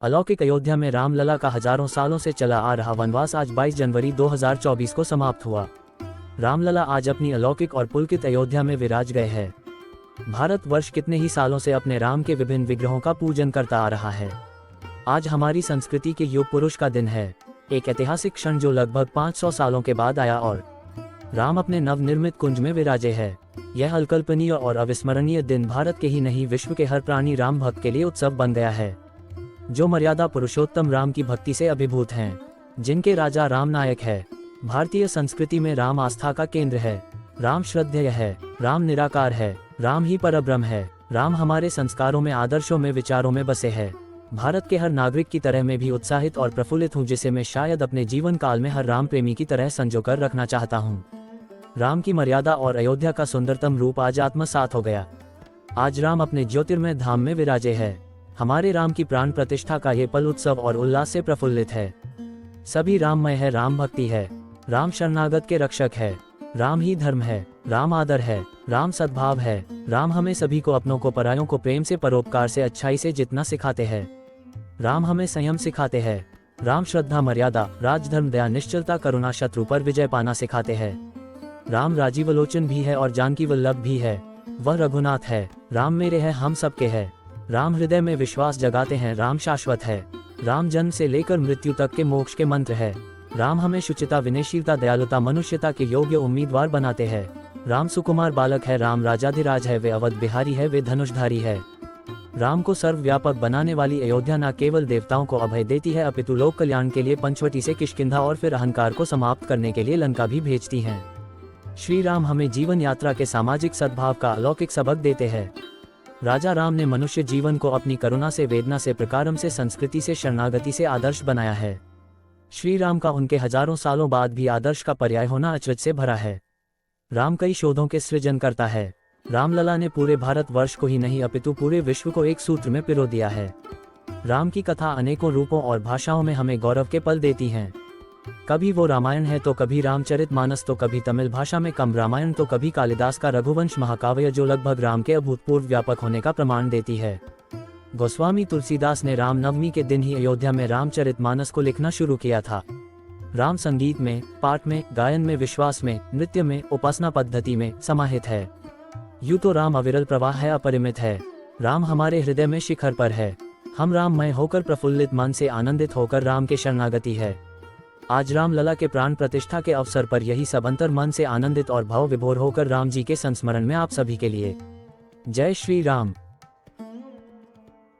अलौकिक अयोध्या में रामलला का हजारों सालों से चला आ रहा वनवास आज 22 जनवरी 2024 को समाप्त हुआ। रामलला आज अपनी अलौकिक और पुलकित अयोध्या में विराज गए हैं। भारतवर्ष कितने ही सालों से अपने राम के विभिन्न विग्रहों का पूजन करता आ रहा है। आज हमारी संस्कृति के युग पुरुष का दिन है, एक ऐतिहासिक क्षण जो लगभग 500 सालों के बाद आया और राम अपने नवनिर्मित कुंज में विराजे है। यह अकल्पनीय और अविस्मरणीय दिन भारत के ही नहीं विश्व के हर प्राणी राम भक्त के लिए उत्सव बन गया है, जो मर्यादा पुरुषोत्तम राम की भक्ति से अभिभूत हैं, जिनके राजा राम नायक है। भारतीय संस्कृति में राम आस्था का केंद्र है, राम श्रद्धेय है, राम निराकार है, राम ही परब्रह्म है। राम हमारे संस्कारों में, आदर्शों में, विचारों में बसे है। भारत के हर नागरिक की तरह मैं भी उत्साहित और प्रफुल्लित हूँ, जिसे मैं शायद अपने जीवन काल में हर राम प्रेमी की तरह संजोकर रखना चाहता हूँ। राम की मर्यादा और अयोध्या का सुंदरतम रूप आज आत्मसात हो गया। आज राम अपने ज्योतिर्मय धाम में विराजे है। हमारे राम की प्राण प्रतिष्ठा का ये पल उत्सव और उल्लास से प्रफुल्लित है। सभी राममय है, राम भक्ति है, राम शरणागत के रक्षक है, राम ही धर्म है, राम आदर है, राम सद्भाव है। राम हमें सभी को, अपनों को, परायों को प्रेम से, परोपकार से, अच्छाई से जितना सिखाते हैं। राम हमें संयम सिखाते हैं। राम श्रद्धा, मर्यादा, राजधर्म, दया, निश्चलता, करुणा, शत्रु पर विजय पाना सिखाते हैं। राम राजीवलोचन भी है और जानकी वल्लभ भी है, वह रघुनाथ है। राम मेरे है, हम सबके है। राम हृदय में विश्वास जगाते हैं, राम शाश्वत है। राम जन्म से लेकर मृत्यु तक के मोक्ष के मंत्र है। राम हमें शुचिता, विनयशीलता, दयालुता, मनुष्यता के योग्य उम्मीदवार बनाते हैं। राम सुकुमार बालक है, राम राजाधिराज है, वे अवध बिहारी है, वे धनुषधारी है। राम को सर्वव्यापक बनाने वाली अयोध्या न केवल देवताओं को अभय देती है, अपितु लोक कल्याण के लिए पंचवटी से किष्किंधा और फिर अहंकार को समाप्त करने के लिए लंका भी भेजती हैं। श्री राम हमें जीवन यात्रा के सामाजिक सद्भाव का अलौकिक सबक देते हैं। राजा राम ने मनुष्य जीवन को अपनी करुणा से, वेदना से, प्रकारम से, संस्कृति से, शरणागति से आदर्श बनाया है। श्री राम का उनके हजारों सालों बाद भी आदर्श का पर्याय होना अचरज से भरा है। राम कई शोधों के सृजन करता है। रामलला ने पूरे भारतवर्ष को ही नहीं अपितु पूरे विश्व को एक सूत्र में पिरो दिया है। राम की कथा अनेकों रूपों और भाषाओं में हमें गौरव के पल देती हैं। कभी वो रामायण है तो कभी रामचरितमानस, तो कभी तमिल भाषा में कम रामायण, तो कभी कालिदास का रघुवंश महाकाव्य, जो लगभग राम के अभूतपूर्व व्यापक होने का प्रमाण देती है। गोस्वामी तुलसीदास ने रामनवमी के दिन ही अयोध्या में रामचरितमानस को लिखना शुरू किया था। राम संगीत में, पाठ में, गायन में, विश्वास में, नृत्य में, उपासना पद्धति में समाहित है। यूं तो राम अविरल प्रवाह है, अपरिमित है। राम हमारे हृदय में शिखर पर है। हम राममय होकर, प्रफुल्लित मन से, आनंदित होकर राम के शरणागति है। आज रामलला के प्राण प्रतिष्ठा के अवसर पर यही सब अंतर मन से आनंदित और भाव विभोर होकर राम जी के संस्मरण में आप सभी के लिए। जय श्री राम।